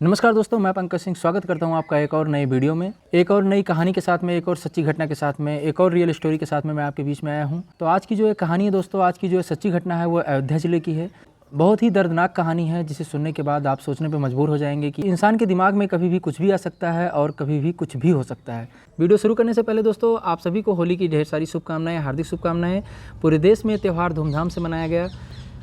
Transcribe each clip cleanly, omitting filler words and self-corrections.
नमस्कार दोस्तों, मैं पंकज सिंह स्वागत करता हूं आपका एक और नई वीडियो में, एक और नई कहानी के साथ में, एक और सच्ची घटना के साथ में, एक और रियल स्टोरी के साथ में मैं आपके बीच में आया हूं। तो आज की जो एक कहानी है दोस्तों, आज की जो सच्ची घटना है वो अयोध्या ज़िले की है। बहुत ही दर्दनाक कहानी है जिसे सुनने के बाद आप सोचने पर मजबूर हो जाएंगे कि इंसान के दिमाग में कभी भी कुछ भी आ सकता है और कभी भी कुछ भी हो सकता है। वीडियो शुरू करने से पहले दोस्तों आप सभी को होली की ढेर सारी शुभकामनाएं, हार्दिक शुभकामनाएं। पूरे देश में त्यौहार धूमधाम से मनाया गया,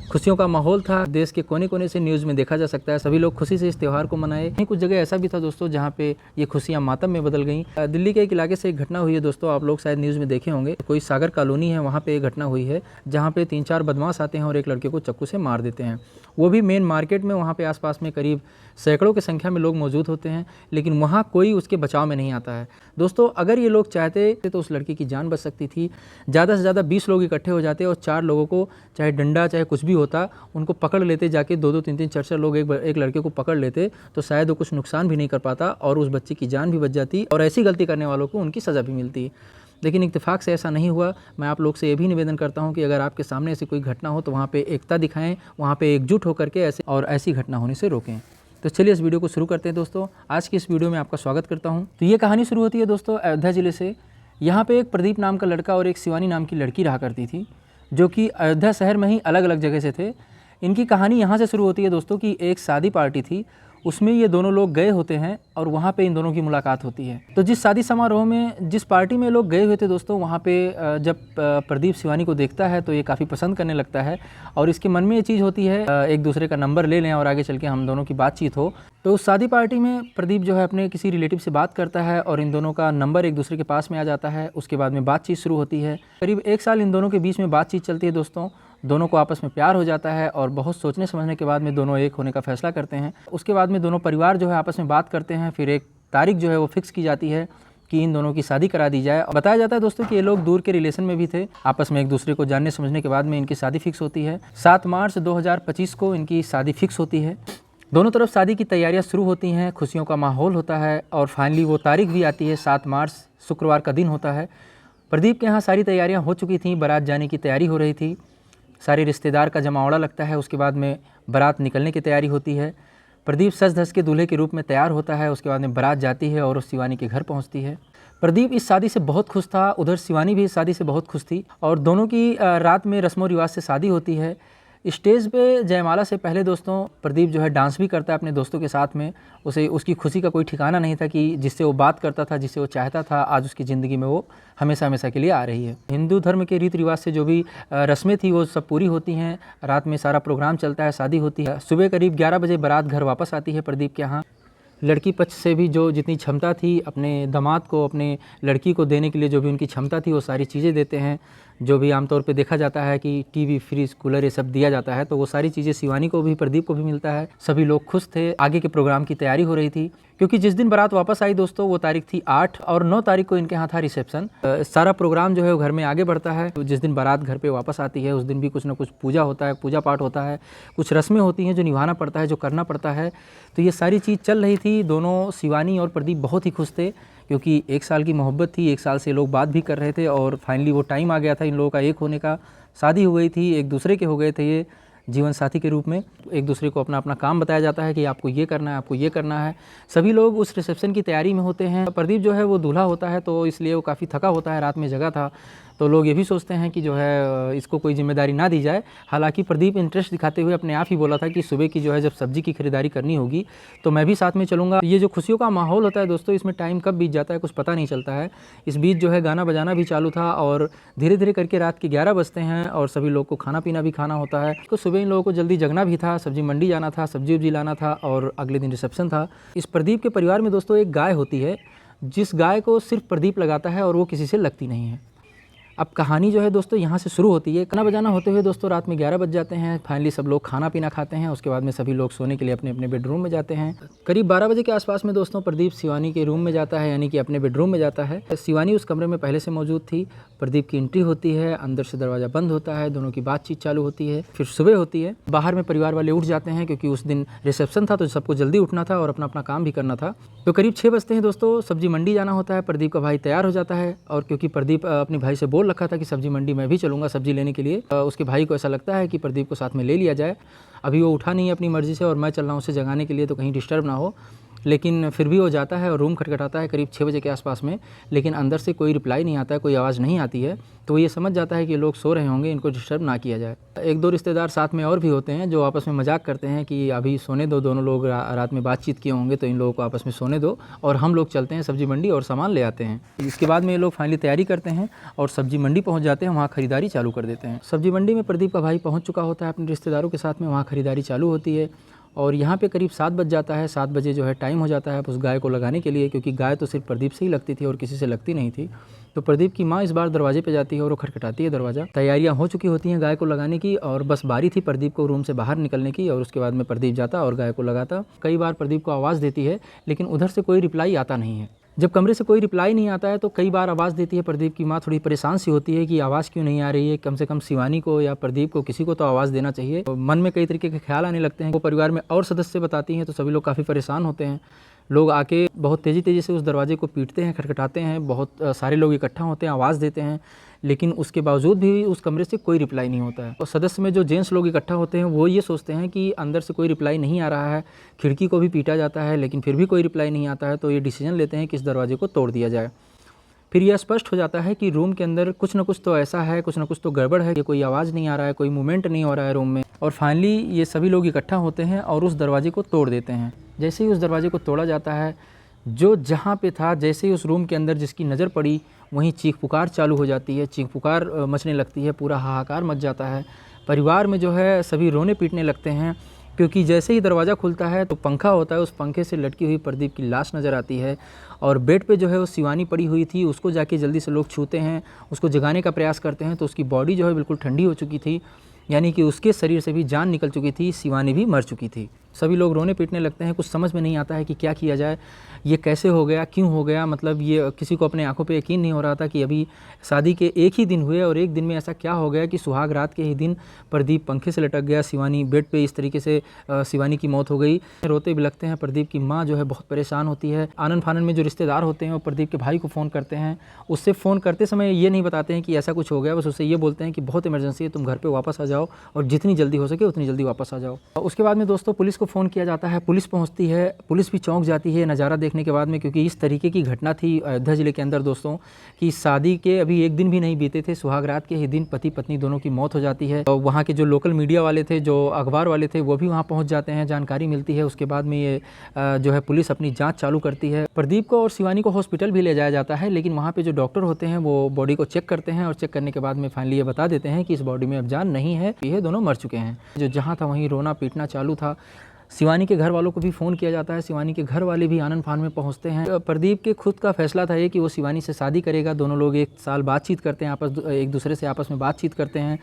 खुशियों का माहौल था। देश के कोने कोने से न्यूज़ में देखा जा सकता है, सभी लोग खुशी से इस त्यौहार को मनाए। कुछ जगह ऐसा भी था दोस्तों जहां पे ये खुशियां मातम में बदल गईं। दिल्ली के एक इलाके से एक घटना हुई है दोस्तों, आप लोग शायद न्यूज़ में देखे होंगे। कोई सागर कॉलोनी है, वहाँ पे एक घटना हुई है जहाँ पे 3-4 बदमाश आते हैं और एक लड़के को चाकू से मार देते हैं। वो भी मेन मार्केट में, वहाँ पे आसपास में करीब सैकड़ों की संख्या में लोग मौजूद होते हैं, लेकिन वहाँ कोई उसके बचाव में नहीं आता है। दोस्तों अगर ये लोग चाहते तो उस लड़की की जान बच सकती थी। ज़्यादा से ज़्यादा 20 लोग इकट्ठे हो जाते और 4 लोगों को, चाहे डंडा चाहे कुछ भी होता, उनको पकड़ लेते जाके। 2-2 3-3 4-4 लोग एक लड़के को पकड़ लेते तो शायद वो कुछ नुकसान भी नहीं कर पाता और उस बच्चे की जान भी बच जाती और ऐसी गलती करने वालों को उनकी सज़ा भी मिलती। लेकिन इत्तेफाक से ऐसा नहीं हुआ। मैं आप लोग से ये भी निवेदन करता हूँ कि अगर आपके सामने ऐसी कोई घटना हो तो वहाँ पे एकता दिखाएं, वहाँ पे एकजुट होकर के ऐसी घटना होने से रोकें। तो चलिए इस वीडियो को शुरू करते हैं दोस्तों। आज की इस वीडियो में आपका स्वागत करता हूँ। तो ये कहानी शुरू होती है दोस्तों अयोध्या ज़िले से। यहाँ पे एक प्रदीप नाम का लड़का और एक शिवानी नाम की लड़की रहा करती थी, जो कि अयोध्या शहर में ही अलग अलग जगह से थे। इनकी कहानी यहाँ से शुरू होती है दोस्तों कि एक शादी पार्टी थी, उसमें ये दोनों लोग गए होते हैं और वहाँ पे इन दोनों की मुलाकात होती है। तो जिस शादी समारोह में, जिस पार्टी में लोग गए हुए थे दोस्तों, वहाँ पे जब प्रदीप शिवानी को देखता है तो ये काफ़ी पसंद करने लगता है और इसके मन में ये चीज़ होती है एक दूसरे का नंबर ले लें और आगे चल के हम दोनों की बातचीत हो। तो उस शादी पार्टी में प्रदीप जो है अपने किसी रिलेटिव से बात करता है और इन दोनों का नंबर एक दूसरे के पास में आ जाता है। उसके बाद में बातचीत शुरू होती है। करीब 1 साल इन दोनों के बीच में बातचीत चलती है दोस्तों। दोनों को आपस में प्यार हो जाता है और बहुत सोचने समझने के बाद में दोनों एक होने का फैसला करते हैं। उसके बाद में दोनों परिवार जो है आपस में बात करते हैं। फिर एक तारीख जो है वो फिक्स की जाती है कि इन दोनों की शादी करा दी जाए। बताया जाता है दोस्तों कि ये लोग दूर के रिलेशन में भी थे। आपस में एक दूसरे को जानने समझने के बाद में इनकी शादी फिक्स होती है। 7 मार्च 2025 को इनकी शादी फिक्स होती है। दोनों तरफ शादी की तैयारियां शुरू होती हैं, खुशियों का माहौल होता है और फाइनली वो तारीख भी आती है। 7 मार्च शुक्रवार का दिन होता है। प्रदीप के यहाँ सारी तैयारियाँ हो चुकी थीं, बारात जाने की तैयारी हो रही थी, सारे रिश्तेदार का जमावड़ा लगता है। उसके बाद में बारात निकलने की तैयारी होती है। प्रदीप सज धज के दूल्हे के रूप में तैयार होता है। उसके बाद में बारात जाती है और उस शिवानी के घर पहुंचती है। प्रदीप इस शादी से बहुत खुश था, उधर शिवानी भी इस शादी से बहुत खुश थी और दोनों की रात में रस्मों रिवाज से शादी होती है। स्टेज पे जयमाला से पहले दोस्तों प्रदीप जो है डांस भी करता है अपने दोस्तों के साथ में। उसे उसकी खुशी का कोई ठिकाना नहीं था कि जिससे वो बात करता था, जिससे वो चाहता था, आज उसकी ज़िंदगी में वो हमेशा हमेशा के लिए आ रही है। हिंदू धर्म के रीति रिवाज से जो भी रस्में थी वो सब पूरी होती हैं। रात में सारा प्रोग्राम चलता है, शादी होती है। सुबह करीब 11 बजे बारात घर वापस आती है प्रदीप के यहाँ। लड़की पक्ष से भी जो जितनी क्षमता थी अपने दामाद को, अपने लड़की को देने के लिए जो भी उनकी क्षमता थी वो सारी चीज़ें देते हैं। जो भी आमतौर पे देखा जाता है कि टीवी, फ्रिज, कूलर ये सब दिया जाता है, तो वो सारी चीज़ें शिवानी को भी, प्रदीप को भी मिलता है। सभी लोग खुश थे। आगे के प्रोग्राम की तैयारी हो रही थी क्योंकि जिस दिन बारात वापस आई दोस्तों वो तारीख थी 8 और 9 तारीख को इनके यहाँ था रिसेप्शन। सारा प्रोग्राम जो है वो घर में आगे बढ़ता है। तो जिस दिन बारात घर पे वापस आती है उस दिन भी कुछ ना कुछ पूजा होता है, पूजा पाठ होता है, कुछ रस्में होती हैं जो निभाना पड़ता है, जो करना पड़ता है। तो ये सारी चीज़ चल रही थी। दोनों शिवानी और प्रदीप बहुत ही खुश थे क्योंकि 1 साल की मोहब्बत थी, 1 साल से लोग बात भी कर रहे थे और फाइनली वो टाइम आ गया था इन लोगों का एक होने का। शादी हो गई थी, एक दूसरे के हो गए थे ये जीवन साथी के रूप में। एक दूसरे को अपना अपना काम बताया जाता है कि आपको ये करना है, आपको ये करना है। सभी लोग उस रिसेप्शन की तैयारी में होते हैं। प्रदीप जो है वो दूल्हा होता है तो इसलिए वो काफ़ी थका होता है, रात में जगा था। तो लोग ये भी सोचते हैं कि जो है इसको कोई जिम्मेदारी ना दी जाए। हालांकि प्रदीप इंटरेस्ट दिखाते हुए अपने आप ही बोला था कि सुबह की जो है जब सब्जी की खरीदारी करनी होगी तो मैं भी साथ में चलूँगा। ये जो खुशियों का माहौल होता है दोस्तों, इसमें टाइम कब बीत जाता है कुछ पता नहीं चलता है। इस बीच जो है गाना बजाना भी चालू था और धीरे धीरे करके रात के 11 बजते हैं और सभी लोग को खाना पीना भी खाना होता है। तो सुबह इन लोगों को जल्दी जगना भी था, सब्जी मंडी जाना था, सब्जी उब्जी लाना था और अगले दिन रिसेप्शन था। इस प्रदीप के परिवार में दोस्तों एक गाय होती है, जिस गाय को सिर्फ प्रदीप लगाता है और वो किसी से लगती नहीं है। अब कहानी जो है दोस्तों यहाँ से शुरू होती है। गाना बजाना होते हुए दोस्तों रात में 11 बज जाते हैं। फाइनली सब लोग खाना पीना खाते हैं। उसके बाद में सभी लोग सोने के लिए अपने अपने बेडरूम में जाते हैं। करीब 12 बजे के आसपास में दोस्तों प्रदीप शिवानी के रूम में जाता है, यानी कि अपने बेडरूम में जाता है। शिवानी उस कमरे में पहले से मौजूद थी। प्रदीप की एंट्री होती है, अंदर से दरवाज़ा बंद होता है, दोनों की बातचीत चालू होती है। फिर सुबह होती है। बाहर में परिवार वाले उठ जाते हैं क्योंकि उस दिन रिसेप्शन था तो सबको जल्दी उठना था और अपना अपना काम भी करना था। तो करीब 6 बजते हैं दोस्तों, सब्जी मंडी जाना होता है। प्रदीप का भाई तैयार हो जाता है और क्योंकि प्रदीप अपने भाई से बोल बोल रखा था कि सब्जी मंडी मैं भी चलूँगा सब्जी लेने के लिए। उसके भाई को ऐसा लगता है कि प्रदीप को साथ में ले लिया जाए। अभी वो उठा नहीं है अपनी मर्ज़ी से और मैं चल रहा हूँ उसे जगाने के लिए, तो कहीं डिस्टर्ब ना हो। लेकिन फिर भी वो जाता है और रूम खटखटाता है करीब 6 बजे के आसपास में, लेकिन अंदर से कोई रिप्लाई नहीं आता है, कोई आवाज़ नहीं आती है। तो ये समझ जाता है कि लोग सो रहे होंगे, इनको डिस्टर्ब ना किया जाए। एक दो रिश्तेदार साथ में और भी होते हैं जो आपस में मजाक करते हैं कि अभी सोने दो, दोनों लोग रात में बातचीत किए होंगे तो इन लोगों को आपस में सोने दो और हम लोग चलते हैं सब्जी मंडी और सामान ले आते हैं। इसके बाद में ये लोग फाइनली तैयारी करते हैं और सब्जी मंडी पहुँच जाते हैं, वहाँ खरीदारी चालू कर देते हैं। सब्जी मंडी में प्रदीप का भाई पहुँच चुका होता है अपने रिश्तेदारों के साथ में, वहाँ खरीदारी चालू होती है और यहाँ पे करीब 7 बज जाता है। 7 बजे जो है टाइम हो जाता है उस गाय को लगाने के लिए, क्योंकि गाय तो सिर्फ प्रदीप से ही लगती थी और किसी से लगती नहीं थी। तो प्रदीप की माँ इस बार दरवाजे पे जाती है और वो खटखटाती है दरवाज़ा। तैयारियाँ हो चुकी होती हैं गाय को लगाने की और बस बारी थी प्रदीप को रूम से बाहर निकलने की और उसके बाद में प्रदीप जाता और गाय को लगाता। कई बार प्रदीप को आवाज़ देती है लेकिन उधर से कोई रिप्लाई आता नहीं है। जब कमरे से कोई रिप्लाई नहीं आता है तो कई बार आवाज़ देती है प्रदीप की माँ, थोड़ी परेशान सी होती है कि आवाज़ क्यों नहीं आ रही है, कम से कम शिवानी को या प्रदीप को किसी को तो आवाज़ देना चाहिए। तो मन में कई तरीके के ख्याल आने लगते हैं। वो परिवार में और सदस्य बताती हैं तो सभी लोग काफ़ी परेशान होते हैं। लोग आके बहुत तेज़ी से उस दरवाजे को पीटते हैं, खटखटाते हैं, बहुत सारे लोग इकट्ठा होते हैं, आवाज़ देते हैं, लेकिन उसके बावजूद भी उस कमरे से कोई रिप्लाई नहीं होता है। और सदस्य में जो जेंट्स लोग इकट्ठा होते हैं वो ये सोचते हैं कि अंदर से कोई रिप्लाई नहीं आ रहा है, खिड़की को भी पीटा जाता है लेकिन फिर भी कोई रिप्लाई नहीं आता है, तो ये डिसीजन लेते हैं कि इस दरवाजे को तोड़ दिया जाए। फिर यह स्पष्ट हो जाता है कि रूम के अंदर कुछ न कुछ तो ऐसा है, कुछ न कुछ तो गड़बड़ है कि कोई आवाज़ नहीं आ रहा है, कोई मूवमेंट नहीं हो रहा है रूम में। और फाइनली ये सभी लोग इकट्ठा होते हैं और उस दरवाजे को तोड़ देते हैं। जैसे ही उस दरवाजे को तोड़ा जाता है, जो जहाँ पे था, जैसे ही उस रूम के अंदर जिसकी नज़र पड़ी वहीं चीख पुकार चालू हो जाती है, चीख पुकार मचने लगती है, पूरा हाहाकार मच जाता है। परिवार में जो है सभी रोने पीटने लगते हैं, क्योंकि जैसे ही दरवाज़ा खुलता है तो पंखा होता है, उस पंखे से लटकी हुई प्रदीप की लाश नज़र आती है और बेड पे जो है वो शिवानी पड़ी हुई थी, उसको जाके जल्दी से लोग छूते हैं, उसको जगाने का प्रयास करते हैं तो उसकी बॉडी जो है बिल्कुल ठंडी हो चुकी थी, यानी कि उसके शरीर से भी जान निकल चुकी थी, शिवानी भी मर चुकी थी। सभी लोग रोने पीटने लगते हैं, कुछ समझ में नहीं आता है कि क्या किया जाए, ये कैसे हो गया, क्यों हो गया। मतलब ये किसी को अपने आंखों पे यकीन नहीं हो रहा था कि अभी शादी के एक ही दिन हुए और एक दिन में ऐसा क्या हो गया कि सुहाग रात के ही दिन प्रदीप पंखे से लटक गया, शिवानी बेड पे इस तरीके से शिवानी की मौत हो गई। रोते बिलखते हैं, प्रदीप की माँ जो है बहुत परेशान होती है। आनन फानन में जो रिश्तेदार होते हैं वो प्रदीप के भाई को फ़ोन करते हैं, उससे फ़ोन करते समय ये नहीं बताते हैं कि ऐसा कुछ हो गया, बस उससे ये बोलते हैं कि बहुत इमरजेंसी है, तुम घर पर वापस आ जाओ और जितनी जल्दी हो सके उतनी जल्दी वापस आ जाओ। उसके बाद में दोस्तों पुलिस को फ़ोन किया जाता है, पुलिस पहुंचती है, पुलिस भी चौंक जाती है नज़ारा देखने के बाद में, क्योंकि इस तरीके की घटना थी अयोध्या ज़िले के अंदर दोस्तों कि शादी के अभी एक दिन भी नहीं बीते थे, सुहाग रात के ही दिन पति पत्नी दोनों की मौत हो जाती है। और वहाँ के जो लोकल मीडिया वाले थे, जो अखबार वाले थे, वो भी वहाँ पहुँच जाते हैं, जानकारी मिलती है। उसके बाद में ये जो है पुलिस अपनी जाँच चालू करती है। प्रदीप को और शिवानी को हॉस्पिटल भी ले जाया जाता है, लेकिन वहाँ पर जो डॉक्टर होते हैं वो बॉडी को चेक करते हैं और चेक करने के बाद में फाइनली ये बता देते हैं कि इस बॉडी में अब जान नहीं है, ये दोनों मर चुके हैं। जो जहाँ था वहीं रोना पीटना चालू था। शिवानी के घर वालों को भी फ़ोन किया जाता है, शिवानी के घर वाले भी आनन फान में पहुंचते हैं। प्रदीप के खुद का फैसला था ये कि वो शिवानी से शादी करेगा। दोनों लोग एक साल बातचीत करते हैं, एक दूसरे से आपस में बातचीत करते हैं।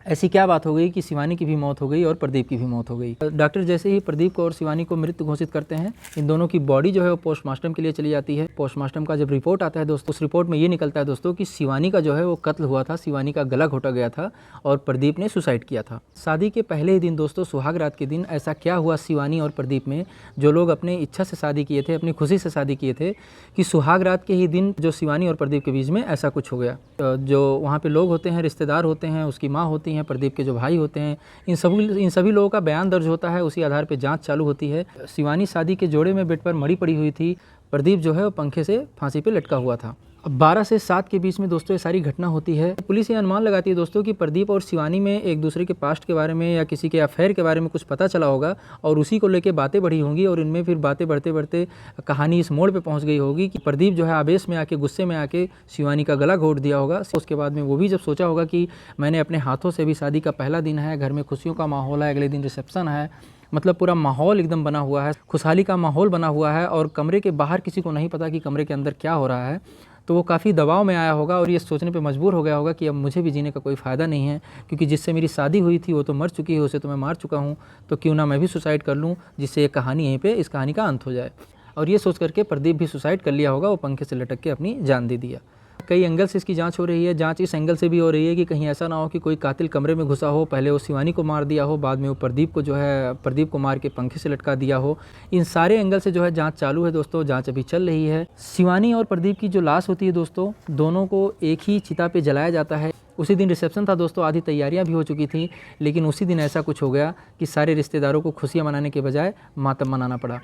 ऐसी क्या बात हो गई कि शिवानी की भी मौत हो गई और प्रदीप की भी मौत हो गई। डॉक्टर जैसे ही प्रदीप को और शिवानी को मृत घोषित करते हैं, इन दोनों की बॉडी जो है वो पोस्टमार्टम के लिए चली जाती है। पोस्टमार्टम का जब रिपोर्ट आता है दोस्तों, उस रिपोर्ट में ये निकलता है दोस्तों कि शिवानी का जो है वो कत्ल हुआ था, शिवानी का गला घोटा गया था और प्रदीप ने सुसाइड किया था। शादी के पहले ही दिन दोस्तों, सुहाग रात के दिन ऐसा क्या हुआ शिवानी और प्रदीप में, जो लोग अपने इच्छा से शादी किए थे, अपनी खुशी से शादी किए थे, कि सुहाग रात के ही दिन जो शिवानी और प्रदीप के बीच में ऐसा कुछ हो गया। जो वहाँ पे लोग होते हैं, रिश्तेदार होते हैं, उसकी माँ होती हैं, प्रदीप के जो भाई होते हैं, इन सभी लोगों का बयान दर्ज होता है। उसी आधार पे जांच चालू होती है। शिवानी शादी के जोड़े में बेड पर मरी पड़ी हुई थी, प्रदीप जो है वो पंखे से फांसी पे लटका हुआ था। अब 12 से 7 के बीच में दोस्तों ये सारी घटना होती है। पुलिस ये अनुमान लगाती है दोस्तों कि प्रदीप और शिवानी में एक दूसरे के पास्ट के बारे में या किसी के अफेयर के बारे में कुछ पता चला होगा और उसी को लेके बातें बढ़ी होंगी और इनमें फिर बातें बढ़ते बढ़ते कहानी इस मोड़ पे पहुंच गई होगी कि प्रदीप जो है आवेश में आके, गुस्से में आके शिवानी का गला घोट दिया होगा। उसके बाद में वो भी जब सोचा होगा कि मैंने अपने हाथों से भी, शादी का पहला दिन है, घर में खुशियों का माहौल है, अगले दिन रिसेप्शन है, मतलब पूरा माहौल एकदम बना हुआ है, खुशहाली का माहौल बना हुआ है और कमरे के बाहर किसी को नहीं पता कि कमरे के अंदर क्या हो रहा है, तो वो काफ़ी दबाव में आया होगा और ये सोचने पे मजबूर हो गया होगा कि अब मुझे भी जीने का कोई फ़ायदा नहीं है, क्योंकि जिससे मेरी शादी हुई थी वो तो मर चुकी है, उसे तो मैं मार चुका हूँ, तो क्यों ना मैं भी सुसाइड कर लूँ, जिससे ये कहानी यहीं पे, इस कहानी का अंत हो जाए। और ये सोच करके प्रदीप भी सुसाइड कर लिया होगा, वो पंखे से लटक के अपनी जान दे दिया। कई एंगल से इसकी जांच हो रही है। जांच इस एंगल से भी हो रही है कि कहीं ऐसा ना हो कि कोई कातिल कमरे में घुसा हो, पहले वो शिवानी को मार दिया हो, बाद में वो प्रदीप को मार के पंखे से लटका दिया हो। इन सारे एंगल से जो है जांच चालू है दोस्तों, जांच अभी चल रही है। शिवानी और प्रदीप की जो लाश होती है दोस्तों, दोनों को एक ही चिता पे जलाया जाता है। उसी दिन रिसेप्शन था दोस्तों, आधी तैयारियां भी हो चुकी थी, लेकिन उसी दिन ऐसा कुछ हो गया कि सारे रिश्तेदारों को खुशियां मनाने के बजाय मातम मनाना पड़ा।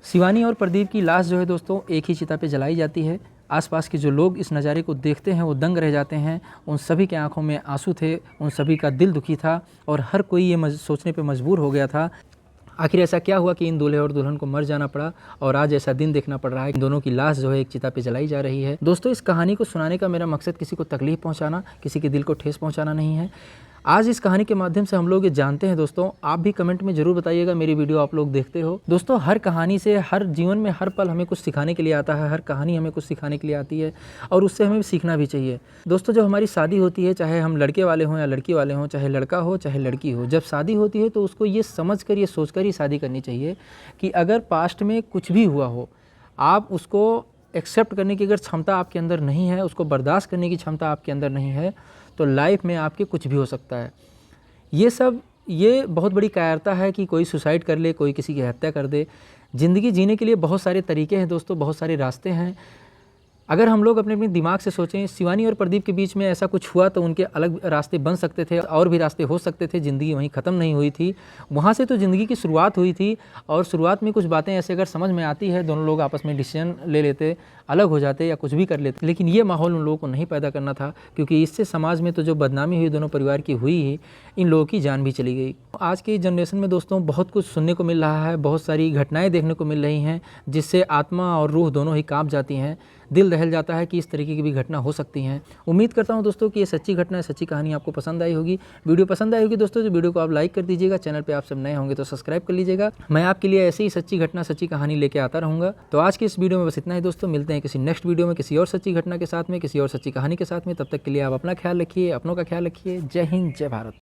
शिवानी और प्रदीप की लाश जो है दोस्तों एक ही चिता पे जलाई जाती है। आसपास के जो लोग इस नज़ारे को देखते हैं वो दंग रह जाते हैं। उन सभी के आंखों में आंसू थे, उन सभी का दिल दुखी था और हर कोई ये सोचने पे मजबूर हो गया था आखिर ऐसा क्या हुआ कि इन दूल्हे और दुल्हन को मर जाना पड़ा और आज ऐसा दिन देखना पड़ रहा है कि दोनों की लाश जो है एक चिता पे जलाई जा रही है। दोस्तों, इस कहानी को सुनाने का मेरा मकसद किसी को तकलीफ पहुंचाना, किसी के दिल को ठेस पहुंचाना नहीं है। आज इस कहानी के माध्यम से हम लोग ये जानते हैं दोस्तों, आप भी कमेंट में ज़रूर बताइएगा मेरी वीडियो आप लोग देखते हो। दोस्तों, हर कहानी से, हर जीवन में हर पल हमें कुछ सिखाने के लिए आता है, हर कहानी हमें कुछ सिखाने के लिए आती है और उससे हमें सीखना भी चाहिए। दोस्तों, जब हमारी शादी होती है, चाहे हम लड़के वाले हों या लड़की वाले हों, चाहे लड़का हो चाहे लड़की हो, जब शादी होती है तो उसको ये समझ कर, ये सोच कर ही शादी करनी चाहिए कि अगर पास्ट में कुछ भी हुआ हो, आप उसको एक्सेप्ट करने की अगर क्षमता आपके अंदर नहीं है, उसको बर्दाश्त करने की क्षमता आपके अंदर नहीं है, तो लाइफ में आपके कुछ भी हो सकता है। ये बहुत बड़ी कायरता है कि कोई सुसाइड कर ले, कोई किसी की हत्या कर दे। ज़िंदगी जीने के लिए बहुत सारे तरीके हैं दोस्तों, बहुत सारे रास्ते हैं। अगर हम लोग अपने अपने दिमाग से सोचें, शिवानी और प्रदीप के बीच में ऐसा कुछ हुआ तो उनके अलग रास्ते बन सकते थे और भी रास्ते हो सकते थे। ज़िंदगी वहीं ख़त्म नहीं हुई थी, वहाँ से तो ज़िंदगी की शुरुआत हुई थी और शुरुआत में कुछ बातें ऐसे अगर समझ में आती है, दोनों लोग आपस में डिसीजन ले लेते, अलग हो जाते या कुछ भी कर लेते। लेकिन ये माहौल उन लोगों को नहीं पैदा करना था, क्योंकि इससे समाज में तो जो बदनामी हुई दोनों परिवार की हुई ही, इन लोगों की जान भी चली गई। आज की जनरेशन में दोस्तों बहुत कुछ सुनने को मिल रहा है, बहुत सारी घटनाएँ देखने को मिल रही हैं जिससे आत्मा और रूह दोनों ही काँप जाती हैं। दिल दहल जाता है कि इस तरीके की भी घटना हो सकती हैं। उम्मीद करता हूं दोस्तों कि ये सच्ची घटना, सच्ची कहानी आपको पसंद आई होगी। वीडियो पसंद आई होगी दोस्तों तो वीडियो को आप लाइक कर दीजिएगा। चैनल पे आप सब नए होंगे तो सब्सक्राइब कर लीजिएगा। मैं आपके लिए ऐसे ही सच्ची घटना, सच्ची कहानी लेके आता रहूँगा। तो आज की इस वीडियो में बस इतना ही दोस्तों, मिलते हैं किसी नेक्स्ट वीडियो में किसी और सच्ची घटना के साथ में, किसी और सच्ची कहानी के साथ में। तब तक के लिए आप अपना ख्याल रखिए, अपनों का ख्याल रखिए। जय हिंद, जय भारत।